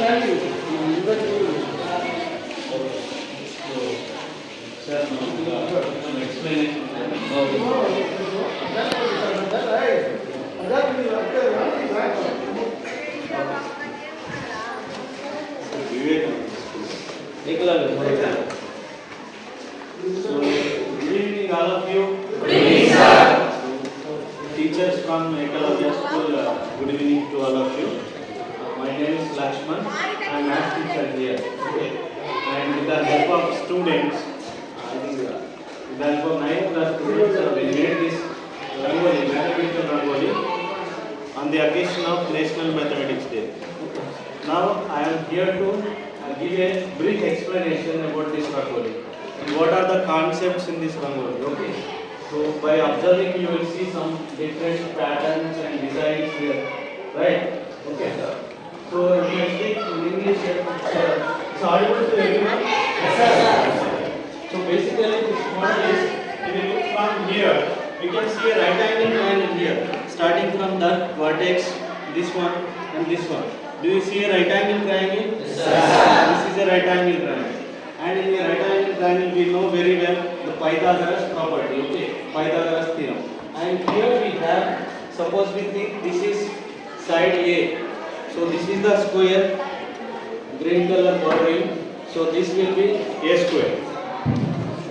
Sir, some explanation. So, good evening, all of you. Good evening, sir. Teachers from Eklavya School, good evening to all of you. My name is Lakshman. I am math teacher here. Okay. And with the help of students, I think with the help of 9th class students, we made this Rangoli, mathematical Rangoli, on the occasion of National Mathematics Day. Now I am here to give a brief explanation about this Rangoli and what are the concepts in this Rangoli. Okay. So by observing you will see some different patterns and designs here, right? Okay, sir. So you can speak in English. It's audible to everyone? Yes, sir. So basically this model is, if you look from here, we can see a right angle triangle here, starting from the vertex, this one and this one. Do you see a right angle triangle? Yes, sir. This is a right angle triangle. And in a right angle triangle we know very well the Pythagoras property, okay? Pythagoras theorem. And here we have, suppose we think this is side A. So this is the square, green color bordering. So this will be A square.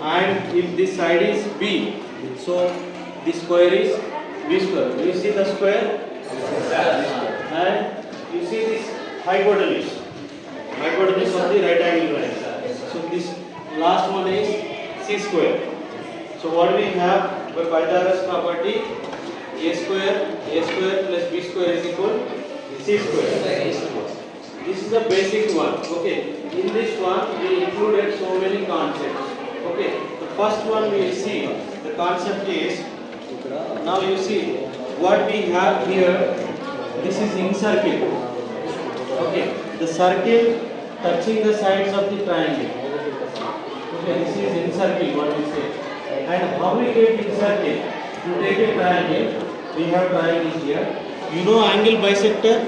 And if this side is B, so this square is B square. Do you see the square? Yes. And you see this hypotenuse. Hypotenuse of the right angle triangle. So this last one is C square. So what we have by Pythagoras property, A square plus B square is equal to C square. This is the basic one. Okay. In this one we included so many concepts. Okay. The first one we will see, the concept is, now you see what we have here, this is in circle. Okay. The circle touching the sides of the triangle. Okay, this is in circle, what we say. And how we get in circle? To take a triangle, we have triangle here. You know angle bisector?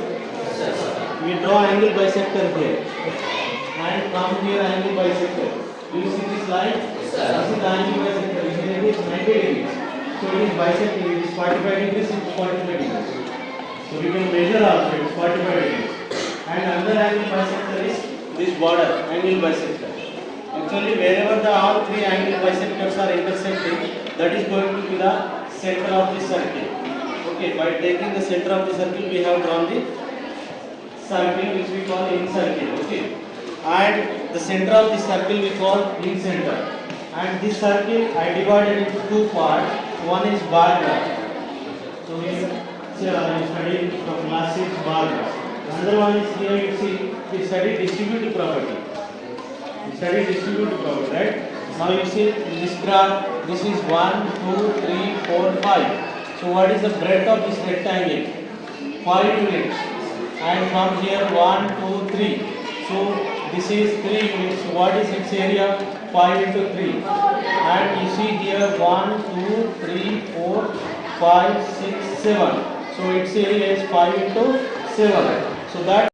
We draw angle bisector here. And from here angle bisector. Do you see this line? This is the angle bisector. It is 90 degrees. So it is bisecting. It is 45 degrees, it is 45 degrees. So we can measure also, it is 45 degrees. And another angle bisector is this border, angle bisector. Actually, wherever the all three angle bisectors are intersecting, that is going to be the center of the circle. Okay, by taking the center of the circle, we have drawn the circle which we call in circle. Okay, and the center of the circle we call in center. And this circle I divided into two parts. One is bar graph. So we studied from class 6 bar graph. Another one is here you see we study distributive property. We study distributive property, right? Now you see in this graph, this is 1, 2, 3, 4, 5. So what is the breadth of this rectangle? 5 units. And from here 1, 2, 3. So this is 3 units. So what is its area? 5 into 3. And you see here 1, 2, 3, 4, 5, 6, 7. So its area is 5 into 7. So that